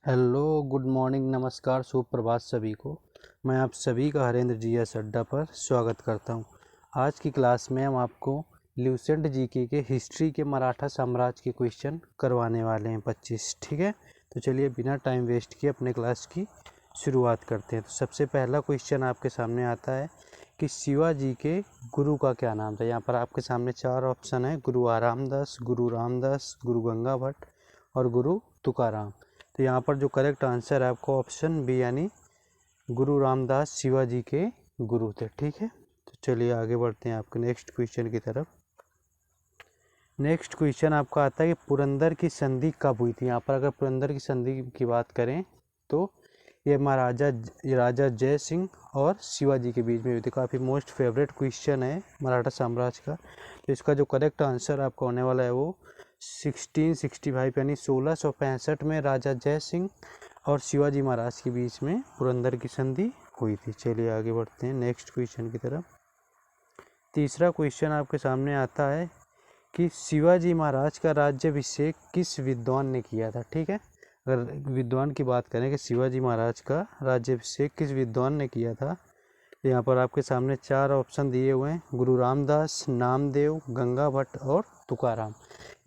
Hello, good morning, नमस्कार, सुप्रभात सभी को। मैं आप सभी का हरेंद्र जी एस अड्डा पर स्वागत करता हूं। आज की क्लास में हम आपको ल्यूसेंट जीके के हिस्ट्री के मराठा साम्राज्य के क्वेश्चन करवाने वाले हैं 25। ठीक है, तो चलिए बिना टाइम वेस्ट किए अपने क्लास की शुरुआत करते हैं। तो सबसे पहला क्वेश्चन आपके सामने आता है कि शिवाजी के गुरु का क्या नाम था। यहाँ पर आपके सामने 4 ऑप्शन है: गुरु आरामदास, गुरु रामदास, गुरु गंगा भट्ट और गुरु तुकाराम। तो यहाँ पर जो करेक्ट आंसर है आपको ऑप्शन बी यानी गुरु रामदास शिवाजी के गुरु थे। ठीक है, तो चलिए आगे बढ़ते हैं आपके नेक्स्ट क्वेश्चन की तरफ। नेक्स्ट क्वेश्चन आपका आता है कि पुरंदर की संधि कब हुई थी। यहाँ पर अगर पुरंदर की संधि की बात करें तो ये राजा जय सिंह और शिवाजी के बीच में हुई थी। काफ़ी मोस्ट फेवरेट क्वेश्चन है मराठा साम्राज्य का। तो इसका जो करेक्ट आंसर आपका होने वाला है वो 1665 यानी 1665 में राजा जय सिंह और शिवाजी महाराज के बीच में पुरंदर की संधि हुई थी। चलिए आगे बढ़ते हैं नेक्स्ट क्वेश्चन की तरफ। तीसरा क्वेश्चन आपके सामने आता है कि शिवाजी महाराज का राज्याभिषेक किस विद्वान ने किया था। ठीक है, अगर विद्वान की बात करें कि शिवाजी महाराज का राज्याभिषेक किस विद्वान ने किया था, तो यहाँ पर आपके सामने 4 ऑप्शन दिए हुए हैं: गुरु रामदास, नामदेव, गंगा भट्ट और तुकाराम।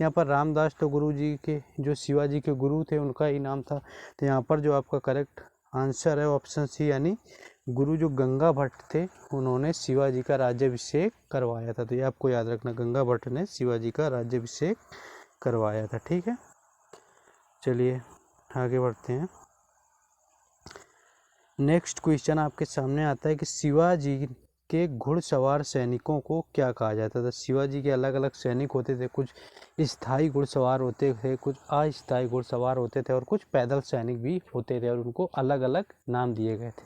यहाँ पर रामदास तो गुरु जी के जो शिवाजी के गुरु थे उनका ही नाम था। तो यहाँ पर जो आपका करेक्ट आंसर है ऑप्शन सी यानी गुरु जो गंगा भट्ट थे उन्होंने शिवाजी का राज्याभिषेक करवाया था। तो ये आपको याद रखना, गंगा भट्ट ने शिवाजी का राज्याभिषेक करवाया था। ठीक है, चलिए आगे बढ़ते हैं। नेक्स्ट क्वेश्चन आपके सामने आता है कि शिवाजी के घुड़सवार सैनिकों को क्या कहा जाता था। शिवाजी के अलग अलग सैनिक होते थे, कुछ स्थायी घुड़सवार होते थे, कुछ अस्थायी घुड़सवार होते थे और कुछ पैदल सैनिक भी होते थे और उनको अलग अलग नाम दिए गए थे।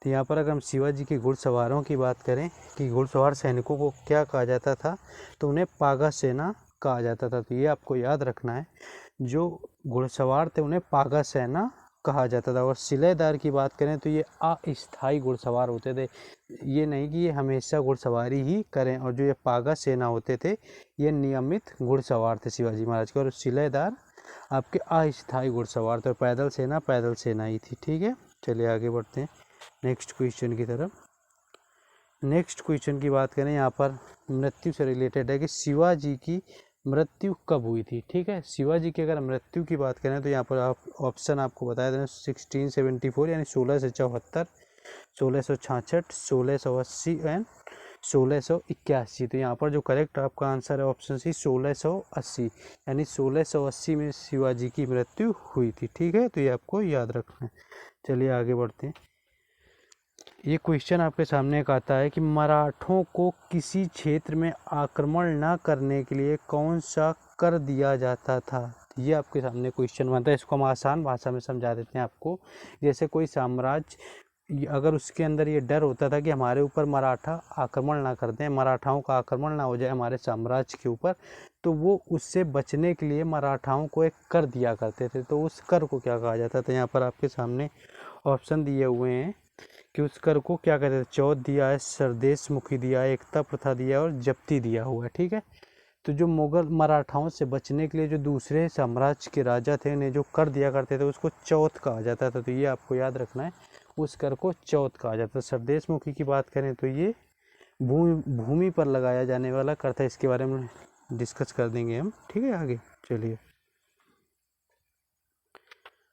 तो यहाँ पर अगर हम शिवाजी के घुड़सवारों की बात करें कि घुड़सवार सैनिकों को क्या कहा जाता था, तो उन्हें पागा सेना कहा जाता था। तो ये आपको याद रखना है, जो घुड़सवार थे उन्हें पागा सेना कहा जाता था। और सिलेदार की बात करें तो ये अस्थायी घुड़सवार होते थे, ये नहीं कि ये हमेशा घुड़सवारी ही करें। और जो ये पागा सेना होते थे ये नियमित घुड़सवार थे शिवाजी महाराज के, और सिलेदार आपके अस्थायी घुड़सवार थे। पैदल सेना ही थी। ठीक है, चलिए आगे बढ़ते हैं नेक्स्ट क्वेश्चन की तरफ। नेक्स्ट क्वेश्चन की बात करें, यहाँ पर मृत्यु से रिलेटेड है कि शिवाजी की मृत्यु कब हुई थी। ठीक है, शिवाजी की अगर मृत्यु की बात करें तो यहाँ पर आप ऑप्शन आपको बताया दें 1674 यानी 1674, 1666, 1680 एंड 1681। तो यहाँ पर जो करेक्ट आपका आंसर है ऑप्शन सी 1680 यानी 1680 में शिवाजी की मृत्यु हुई थी। ठीक है, तो ये आपको याद रखना है। चलिए आगे बढ़ते हैं। ये क्वेश्चन आपके सामने एक आता है कि मराठों को किसी क्षेत्र में आक्रमण न करने के लिए कौन सा कर दिया जाता था। ये आपके सामने क्वेश्चन बनता है। इसको हम आसान भाषा में समझा देते हैं आपको। जैसे कोई साम्राज्य अगर उसके अंदर ये डर होता था कि हमारे ऊपर मराठा आक्रमण ना कर दें, मराठाओं का आक्रमण ना हो जाए हमारे साम्राज्य के ऊपर, तो वो उससे बचने के लिए मराठाओं को एक कर दिया करते थे। तो उस कर को क्या कहा जाता था। यहाँ पर आपके सामने ऑप्शन दिए हुए हैं कि उस कर को क्या कहते हैं। चौथ दिया है, सरदेश मुखी दिया है, एकता प्रथा दिया है और जप्ती दिया हुआ है। ठीक है, तो जो मुगल मराठाओं से बचने के लिए जो दूसरे साम्राज्य के राजा थे उन्हें जो कर दिया करते थे उसको चौथ कहा जाता था। तो ये आपको याद रखना है, उस कर को चौथ कहा जाता है। सरदेश मुखी की बात करें तो ये भूमि पर लगाया जाने वाला कर था। इसके बारे में डिस्कस कर देंगे हम। ठीक है, आगे चलिए।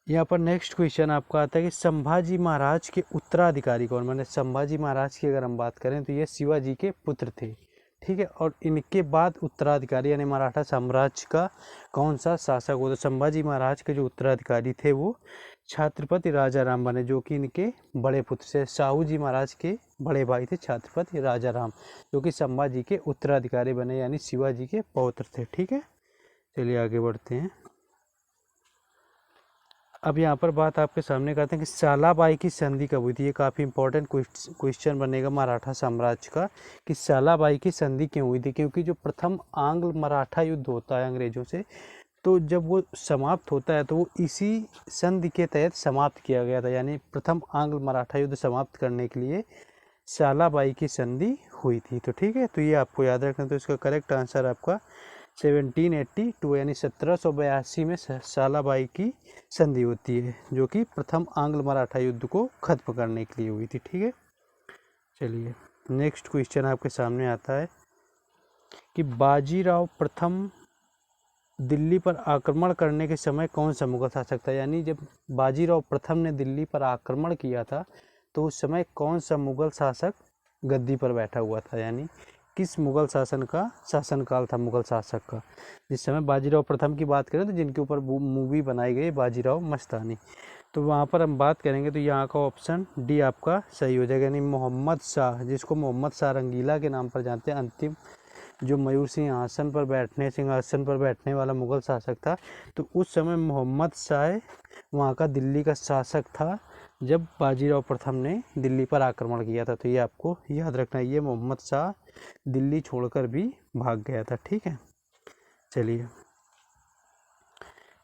यहाँ पर नेक्स्ट क्वेश्चन आपका आता है कि संभाजी महाराज के उत्तराधिकारी कौन। मैंने संभाजी महाराज की अगर हम बात करें तो ये शिवाजी के पुत्र थे। ठीक है, और इनके बाद उत्तराधिकारी यानी मराठा साम्राज्य का कौन सा शासक हो। तो संभाजी महाराज के जो उत्तराधिकारी थे वो छत्रपति राजा राम बने, जो कि इनके बड़े पुत्र से साहू जी महाराज के बड़े भाई थे छत्रपति राजा राम, जो कि संभाजी के उत्तराधिकारी बने यानी शिवाजी के पौत्र थे। ठीक है, चलिए आगे बढ़ते हैं। अब यहाँ पर बात आपके सामने करते हैं कि सालाबाई की संधि कब हुई थी। ये काफ़ी इंपॉर्टेंट क्वेश्चन बनेगा मराठा साम्राज्य का कि सालाबाई की संधि क्यों हुई थी। क्योंकि जो प्रथम आंग्ल मराठा युद्ध होता है अंग्रेजों से, तो जब वो समाप्त होता है तो वो इसी संधि के तहत समाप्त किया गया था। यानी प्रथम आंग्ल मराठा युद्ध समाप्त करने के लिए सालाबाई की संधि हुई थी। तो ठीक है, तो ये आपको याद रखना। तो इसका करेक्ट आंसर आपका 1782 यानी 1782 में सालाबाई की संधि होती है, जो कि प्रथम आंग्ल मराठा युद्ध को खत्म करने के लिए हुई थी। ठीक है, चलिए नेक्स्ट क्वेश्चन आपके सामने आता है कि बाजीराव प्रथम दिल्ली पर आक्रमण करने के समय कौन सा मुगल शासक था। यानी जब बाजीराव प्रथम ने दिल्ली पर आक्रमण किया था तो उस समय कौन सा मुगल शासक गद्दी पर बैठा हुआ था, यानी किस मुगल शासन का शासनकाल था मुगल शासक का। जिस समय बाजीराव प्रथम की बात करें तो जिनके ऊपर मूवी बनाई गई बाजीराव मस्तानी, तो वहाँ पर हम बात करेंगे तो यहाँ का ऑप्शन डी आपका सही हो जाएगा, यानी मोहम्मद शाह, जिसको मोहम्मद शाह रंगीला के नाम पर जानते हैं, अंतिम जो मयूर सिंहासन पर बैठने वाला मुगल शासक था। तो उस समय मोहम्मद शाह वहाँ का दिल्ली का शासक था जब बाजीराव प्रथम ने दिल्ली पर आक्रमण किया था। तो ये आपको याद रखना है, ये मोहम्मद शाह दिल्ली छोड़कर भी भाग गया था। ठीक है, चलिए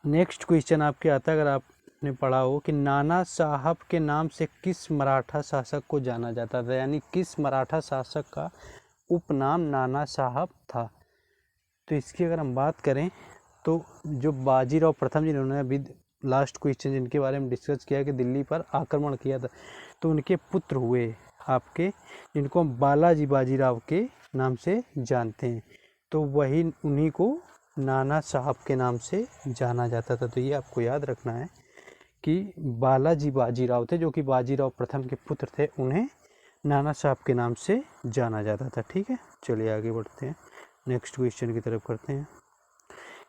नेक्स्ट क्वेश्चन आपके आता है, अगर आपने पढ़ा हो कि नाना साहब के नाम से किस मराठा शासक को जाना जाता था, यानी किस मराठा शासक का उपनाम नाना साहब था। तो इसकी अगर हम बात करें तो जो बाजीराव प्रथम जिन्होंने अभी लास्ट क्वेश्चन जिनके बारे में डिस्कस किया कि दिल्ली पर आक्रमण किया था, तो उनके पुत्र हुए आपके, जिनको हम बालाजी बाजीराव के नाम से जानते हैं, तो वही उन्हीं को नाना साहब के नाम से जाना जाता था। तो ये आपको याद रखना है कि बालाजी बाजीराव थे जो कि बाजीराव प्रथम के पुत्र थे, उन्हें नाना साहब के नाम से जाना जाता था। ठीक है, चलिए आगे बढ़ते हैं, नेक्स्ट क्वेश्चन की तरफ करते हैं।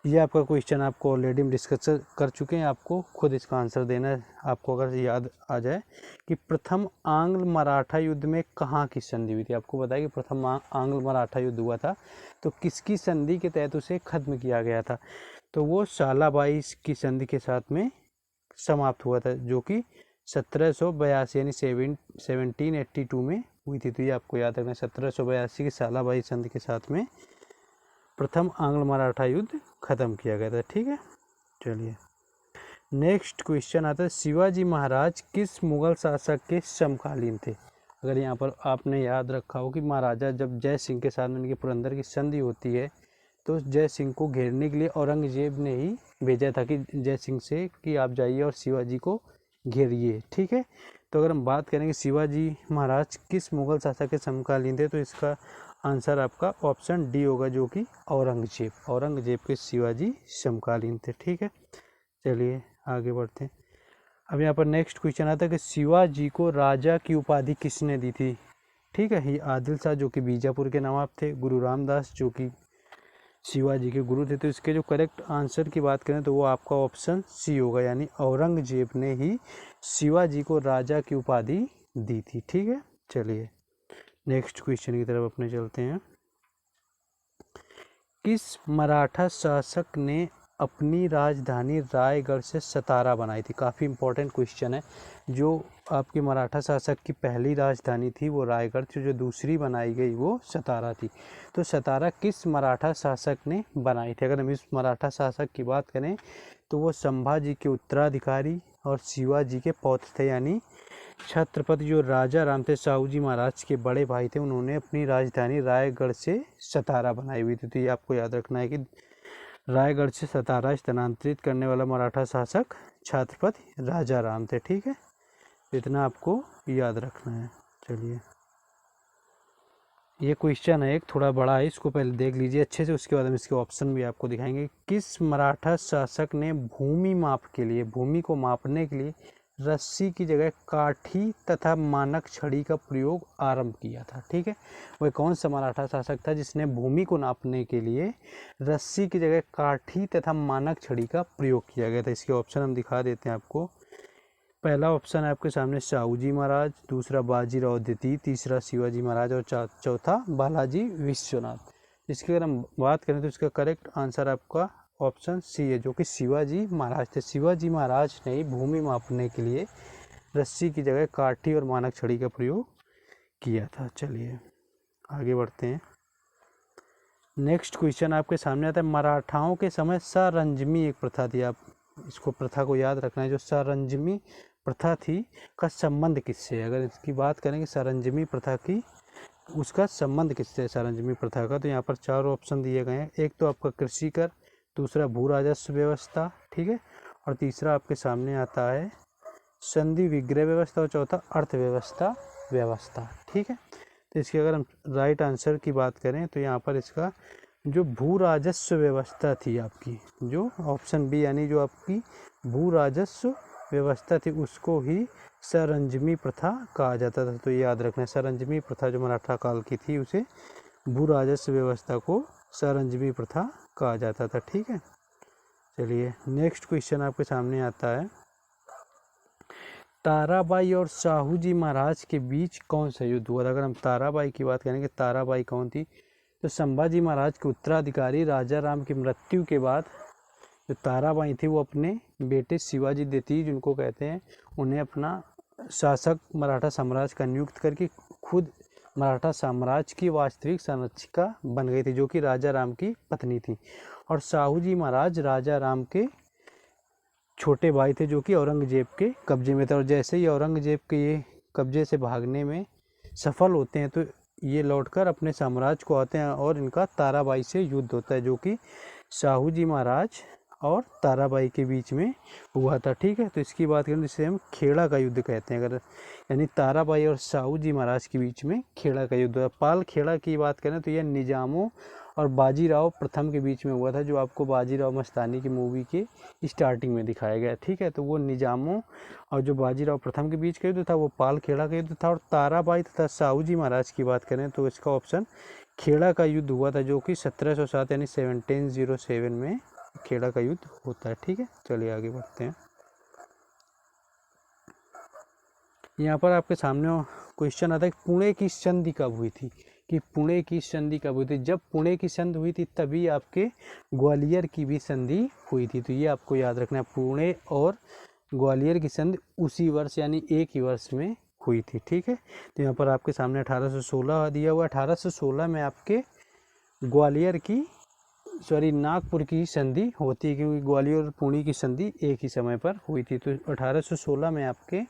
ये आपका क्वेश्चन आपको ऑलरेडी हम डिस्कस कर चुके हैं, आपको खुद इसका आंसर देना है। आपको अगर याद आ जाए कि प्रथम आंग्ल मराठा युद्ध में कहाँ की संधि हुई थी, आपको बताया कि प्रथम आंग्ल मराठा युद्ध हुआ था तो किसकी संधि के तहत उसे खत्म किया गया था, तो वो सालाबाई की संधि के साथ में समाप्त हुआ था, जो कि 1782 यानी 1782 में हुई थी। तो ये आपको याद रखना है, 1782 की सालाबाई संधि के साथ में प्रथम आंग्ल मराठा युद्ध खत्म किया गया था। ठीक है, चलिए नेक्स्ट क्वेश्चन आता है, शिवाजी महाराज किस मुगल शासक के समकालीन थे। अगर यहाँ पर आपने याद रखा हो कि महाराजा जब जय सिंह के साथ में इनके पुरंदर की संधि होती है तो जय सिंह को घेरने के लिए औरंगजेब ने ही भेजा था कि जय सिंह से कि आप जाइए और शिवाजी को घेरिए। ठीक है, तो अगर हम बात करेंगे शिवाजी महाराज किस मुगल शासक के समकालीन थे, तो इसका आंसर आपका ऑप्शन डी होगा, जो कि औरंगजेब के शिवाजी समकालीन थे। ठीक है, चलिए आगे बढ़ते हैं। अब यहाँ पर नेक्स्ट क्वेश्चन आता है कि शिवाजी को राजा की उपाधि किसने दी थी। ठीक है, ये आदिल शाह जो कि बीजापुर के नवाब थे, गुरु रामदास जो कि शिवाजी के गुरु थे। तो इसके जो करेक्ट आंसर की बात करें तो वो आपका ऑप्शन सी होगा, यानी औरंगजेब ने ही शिवाजी को राजा की उपाधि दी थी। ठीक है, चलिए नेक्स्ट क्वेश्चन की तरफ अपने चलते हैं। किस मराठा शासक ने अपनी राजधानी रायगढ़ से सतारा बनाई थी। काफ़ी इंपॉर्टेंट क्वेश्चन है। जो आपके मराठा शासक की पहली राजधानी थी वो रायगढ़ थी, जो दूसरी बनाई गई वो सतारा थी। तो सतारा किस मराठा शासक ने बनाई थी। अगर हम इस मराठा शासक की बात करें तो वो संभाजी के उत्तराधिकारी और शिवाजी के पौत्र थे, यानी छत्रपति जो राजा राम थे साहूजी महाराज के बड़े भाई थे, उन्होंने अपनी राजधानी रायगढ़ से सतारा बनाई हुई थी। तो ये आपको याद रखना है कि रायगढ़ से सतारा स्थानांतरित करने वाला मराठा शासक छत्रपति राजा राम थे। ठीक है, इतना आपको याद रखना है। चलिए ये क्वेश्चन है एक थोड़ा बड़ा है, इसको पहले देख लीजिए अच्छे से, उसके बाद हम इसके ऑप्शन भी आपको दिखाएंगे। किस मराठा शासक ने भूमि माप के लिए, भूमि को मापने के लिए रस्सी की जगह काठी तथा मानक छड़ी का प्रयोग आरंभ किया था। ठीक है, वह कौन सा मराठा शासक था जिसने भूमि को नापने के लिए रस्सी की जगह काठी तथा मानक छड़ी का प्रयोग किया गया था। इसके ऑप्शन हम दिखा देते हैं आपको। पहला ऑप्शन है आपके सामने साहूजी महाराज, दूसरा बाजीराव द्वितीय, तीसरा शिवाजी महाराज और चौथा बालाजी विश्वनाथ। इसकी अगर हम बात करें तो इसका करेक्ट आंसर आपका ऑप्शन सी है, जो कि शिवाजी महाराज थे। शिवाजी महाराज ने भूमि मापने के लिए रस्सी की जगह काठी और मानक छड़ी का प्रयोग किया था। चलिए आगे बढ़ते हैं। नेक्स्ट क्वेश्चन आपके सामने आता है, मराठाओं के समय सरंजमी एक प्रथा थी। आप इसको प्रथा को याद रखना है। जो सरंजमी प्रथा थी का संबंध किससे है। अगर इसकी बात करें कि सरंजमी प्रथा की उसका संबंध किससे है सरंजमी प्रथा का? तो यहाँ पर 4 ऑप्शन दिए गए हैं। एक तो आपका कृषि कर, दूसरा भू राजस्व व्यवस्था, ठीक है, और तीसरा आपके सामने आता है संधि विग्रह व्यवस्था, और चौथा अर्थव्यवस्था व्यवस्था, ठीक है। तो इसके अगर हम राइट आंसर की बात करें तो यहाँ पर इसका जो भू राजस्व व्यवस्था थी आपकी, जो ऑप्शन बी यानी जो आपकी भू राजस्व व्यवस्था थी, उसको ही सरंजमी प्रथा कहा जाता था। तो ये याद रखना है, सरंजमी प्रथा जो मराठा काल की थी उसे भू राजस्व व्यवस्था को सरंजमी प्रथा कहा जाता था, ठीक है। चलिए नेक्स्ट क्वेश्चन आपके सामने आता है, ताराबाई और साहूजी महाराज के बीच कौन सा युद्ध हुआ था? अगर हम ताराबाई की बात करेंगे, ताराबाई कौन थी? तो संभाजी महाराज के उत्तराधिकारी राजा राम की मृत्यु के बाद जो ताराबाई थी वो अपने बेटे शिवाजी द्वितीय जिनको कहते हैं, उन्हें अपना शासक मराठा साम्राज्य का नियुक्त करके खुद मराठा साम्राज्य की वास्तविक संरक्षिका बन गई थी, जो कि राजा राम की पत्नी थी। और साहूजी महाराज राजा राम के छोटे भाई थे, जो कि औरंगजेब के कब्जे में थे। और जैसे ही औरंगजेब के ये कब्जे से भागने में सफल होते हैं तो ये लौटकर अपने साम्राज्य को आते हैं और इनका ताराबाई से युद्ध होता है, जो कि साहूजी महाराज और ताराबाई के बीच में हुआ था, ठीक है। तो इसकी बात करें तो इसे हम खेड़ा का युद्ध कहते हैं, अगर यानी ताराबाई और साहूजी महाराज के बीच में खेड़ा का युद्ध हुआ। पाल खेड़ा की बात करें तो यह निजामों और बाजीराव प्रथम के बीच में हुआ था, जो आपको बाजीराव मस्तानी की मूवी के स्टार्टिंग में दिखाया गया, ठीक है। तो वो निजामों और जो बाजीराव प्रथम के बीच का युद्ध था वो पाल खेड़ा का युद्ध था। और ताराबाई तथा साहूजी महाराज की बात करें तो इसका ऑप्शन खेड़ा का युद्ध हुआ था, जो कि 1707 यानी 1707 में खेड़ा का युद्ध होता है, ठीक है। चलिए आगे बढ़ते हैं। यहाँ पर आपके सामने क्वेश्चन आता है कि पुणे की संधि कब हुई थी? कि पुणे की संधि कब हुई थी? जब पुणे की संधि हुई थी तभी आपके ग्वालियर की भी संधि हुई थी। तो ये आपको याद रखना है, पुणे और ग्वालियर की संधि उसी वर्ष यानी एक ही वर्ष में हुई थी, ठीक है। तो यहाँ पर आपके सामने 1816 दिया हुआ। 1816 में आपके ग्वालियर की नागपुर की संधि होती है, क्योंकि ग्वालियर और पुणे की संधि एक ही समय पर हुई थी। तो 1816 में आपके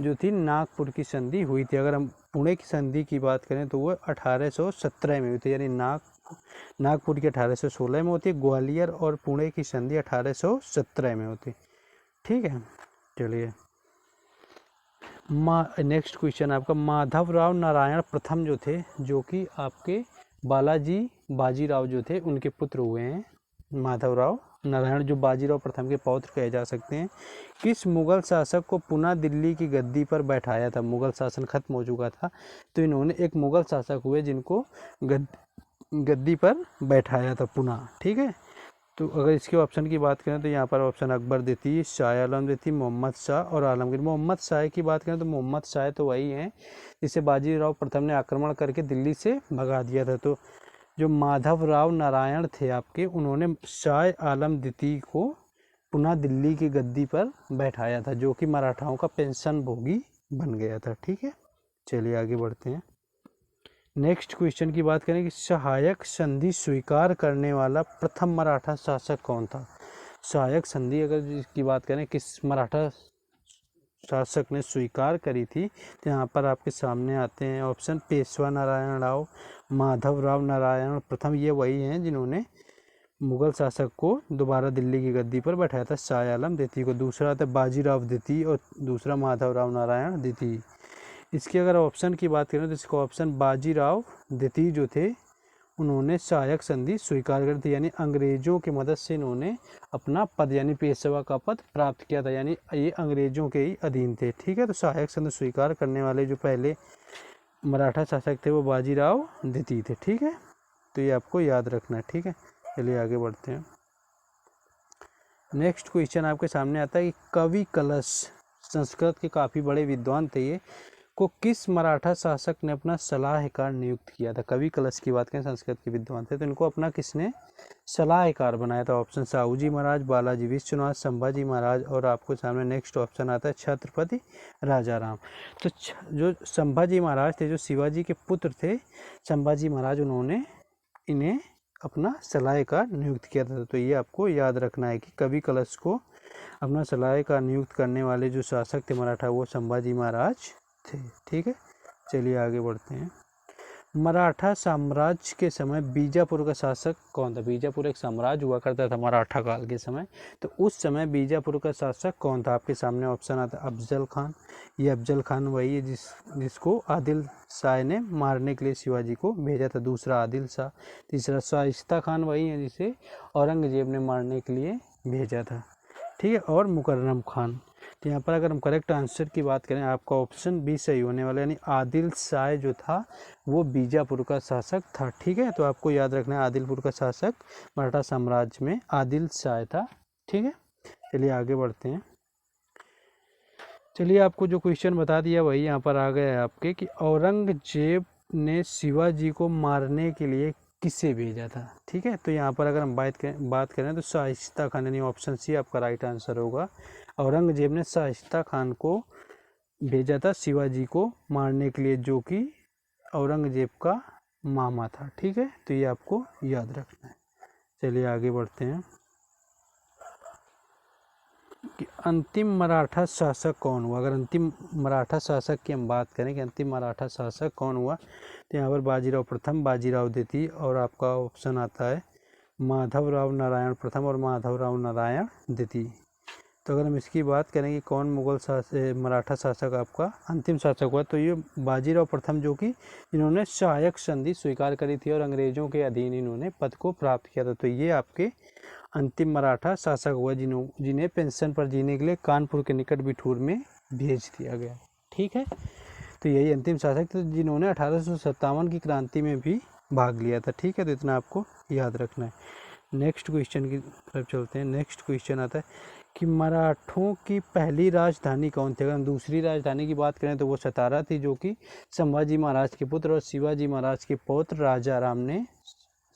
जो थी नागपुर की संधि हुई थी। अगर हम पुणे की संधि की बात करें तो वो 1817 में हुई थी, यानी नागपुर की 1816 में होती है, ग्वालियर और पुणे की संधि 1817 में होती, ठीक है। चलिए नेक्स्ट क्वेश्चन आपका, माधवराव नारायण प्रथम जो थे, जो कि आपके बालाजी बाजीराव जो थे उनके पुत्र हुए हैं, माधवराव नारायण जो बाजीराव प्रथम के पौत्र कहे जा सकते हैं, किस मुगल शासक को पुनः दिल्ली की गद्दी पर बैठाया था? मुगल शासन खत्म हो चुका था, तो इन्होंने एक मुगल शासक हुए जिनको गद्दी पर बैठाया था पुनः, ठीक है। तो अगर इसके ऑप्शन की बात करें तो यहाँ पर ऑप्शन अकबर द्वितीय, शाह आलम द्वितीय, मोहम्मद शाह और आलमगीर। मोहम्मद शाह की बात करें तो मोहम्मद शाह तो वही हैं जिसे बाजीराव प्रथम ने आक्रमण करके दिल्ली से भगा दिया था। तो जो माधवराव नारायण थे आपके, उन्होंने शाह आलम द्वितीय को पुनः दिल्ली की गद्दी पर बैठाया था, जो कि मराठाओं का पेंशन भोगी बन गया था, ठीक है। चलिए आगे बढ़ते हैं। नेक्स्ट क्वेश्चन की बात करें कि सहायक संधि स्वीकार करने वाला प्रथम मराठा शासक कौन था? सहायक संधि अगर इसकी बात करें किस मराठा शासक ने स्वीकार करी थी, तो यहाँ पर आपके सामने आते हैं ऑप्शन पेशवा नारायण राव, माधवराव नारायण प्रथम, ये वही हैं जिन्होंने मुगल शासक को दोबारा दिल्ली की गद्दी पर बैठाया था, शाह आलम द्वितीय को। दूसरा था बाजीराव द्वितीय और दूसरा माधवराव नारायण द्वितीय। इसके अगर ऑप्शन की बात करें तो इसका ऑप्शन बाजीराव द्वितीय जो थे उन्होंने सहायक संधि स्वीकार कर दी, यानी अंग्रेजों की मदद से इन्होंने अपना पद यानी पेशवा का पद प्राप्त किया था, यानी ये अंग्रेजों के ही अधीन थे, ठीक है। तो सहायक संधि स्वीकार करने वाले जो पहले मराठा शासक थे वो बाजीराव द्वितीय थे, ठीक है। तो ये आपको याद रखना है, ठीक है। चलिए आगे बढ़ते हैं। नेक्स्ट क्वेश्चन आपके सामने आता है कि कवि कलश, संस्कृत के काफ़ी बड़े विद्वान थे ये, को किस मराठा शासक ने अपना सलाहकार नियुक्त किया था? कवि कलश की बात करें, संस्कृत के विद्वान थे, तो इनको अपना किसने सलाहकार बनाया था? ऑप्शन साहूजी महाराज, बालाजी विश्वनाथ, संभाजी महाराज, और आपको सामने नेक्स्ट ऑप्शन आता है छत्रपति राजाराम। तो जो संभाजी महाराज थे, जो शिवाजी के पुत्र थे संभाजी महाराज, उन्होंने इन्हें अपना सलाहकार नियुक्त किया था। तो ये आपको याद रखना है कि कवि कलश को अपना सलाहकार नियुक्त करने वाले जो शासक थे मराठा वो संभाजी महाराज थे, ठीक है। चलिए आगे बढ़ते हैं। मराठा साम्राज्य के समय बीजापुर का शासक कौन था? बीजापुर एक साम्राज्य हुआ करता था मराठा काल के समय, तो उस समय बीजापुर का शासक कौन था? आपके सामने ऑप्शन आता है अफजल खान। ये अफजल खान वही है जिसको आदिल शाह ने मारने के लिए शिवाजी को भेजा था। दूसरा आदिल शाह। तीसरा शाइस्ता खान वही है जिसे औरंगजेब ने मारने के लिए भेजा था, ठीक है। और मुकर्रम खान। तो यहाँ पर अगर हम करेक्ट आंसर की बात करें, आपका ऑप्शन बी सही होने वाला, यानी आदिल शाह जो था वो बीजापुर का शासक था, ठीक है। तो आपको याद रखना है आदिलपुर का शासक मराठा साम्राज्य में आदिल शाह था, ठीक है। चलिए आगे बढ़ते हैं। चलिए आपको जो क्वेश्चन बता दिया वही यहाँ पर आ गया है आपके कि औरंगजेब ने शिवाजी को मारने के लिए किसे भेजा था, ठीक है। तो यहाँ पर अगर हम बात करें तो शाइस्ता खान, यानी ऑप्शन सी आपका राइट आंसर होगा। औरंगजेब ने शाइस्ता खान को भेजा था शिवाजी को मारने के लिए, जो कि औरंगजेब का मामा था, ठीक है। तो ये आपको याद रखना है। चलिए आगे बढ़ते हैं कि अंतिम मराठा शासक कौन हुआ। अगर अंतिम मराठा शासक की हम बात करें कि अंतिम मराठा शासक कौन हुआ, तो यहाँ पर बाजीराव प्रथम, बाजीराव द्वितीय, और आपका ऑप्शन आता है माधवराव नारायण प्रथम और माधवराव नारायण द्वितीय। तो अगर हम इसकी बात करें कि कौन मराठा शासक आपका अंतिम शासक हुआ, तो ये बाजीराव प्रथम, जो कि इन्होंने सहायक संधि स्वीकार करी थी और अंग्रेजों के अधीन इन्होंने पद को प्राप्त किया था। तो ये आपके अंतिम मराठा शासक हुआ जिन्हें पेंशन पर जीने के लिए कानपुर के निकट बिठूर में भेज दिया गया, ठीक है। तो यही अंतिम शासक थे जिन्होंने 1857 की क्रांति में भी भाग लिया था, ठीक है। तो इतना आपको याद रखना है। नेक्स्ट क्वेश्चन की तरफ चलते हैं। नेक्स्ट क्वेश्चन आता है कि मराठों की पहली राजधानी कौन थी। अगर हम दूसरी राजधानी की बात करें तो वो सतारा थी, जो कि संभाजी महाराज के पुत्र और शिवाजी महाराज के पौत्र राजा राम ने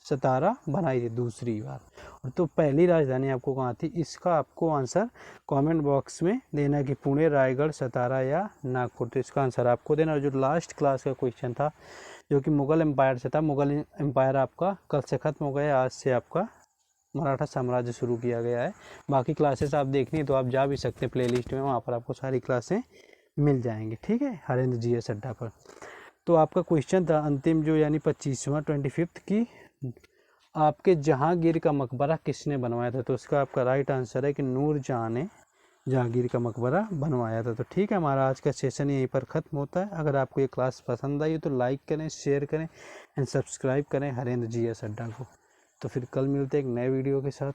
सतारा बनाई थी दूसरी बार। और तो पहली राजधानी आपको कहाँ थी, इसका आपको आंसर कमेंट बॉक्स में देना कि पुणे, रायगढ़, सतारा या नागपुर। तो इसका आंसर आपको देना। और जो लास्ट क्लास का क्वेश्चन था जो कि मुगल एम्पायर से था, मुगल एम्पायर आपका कल से ख़त्म हो गया, आज से आपका मराठा साम्राज्य शुरू किया गया है। बाकी क्लासेस आप देखनी है तो आप जा भी सकते हैं प्लेलिस्ट में, वहाँ पर आपको सारी क्लासें मिल जाएंगी, ठीक है, हरेंद्र GS अड्डा पर। तो आपका क्वेश्चन था अंतिम जो यानी 25वां 25th की, आपके जहांगीर का मकबरा किसने बनवाया था। तो उसका आपका राइट आंसर है कि नूरजहां ने जहांगीर का मकबरा बनवाया था। तो ठीक है, हमारा आज का सेशन यहीं पर ख़त्म होता है। अगर आपको ये क्लास पसंद आई हो तो लाइक करें, शेयर करें एंड सब्सक्राइब करें हरेंद्र GS अड्डा को। तो फिर कल मिलते हैं एक नए वीडियो के साथ।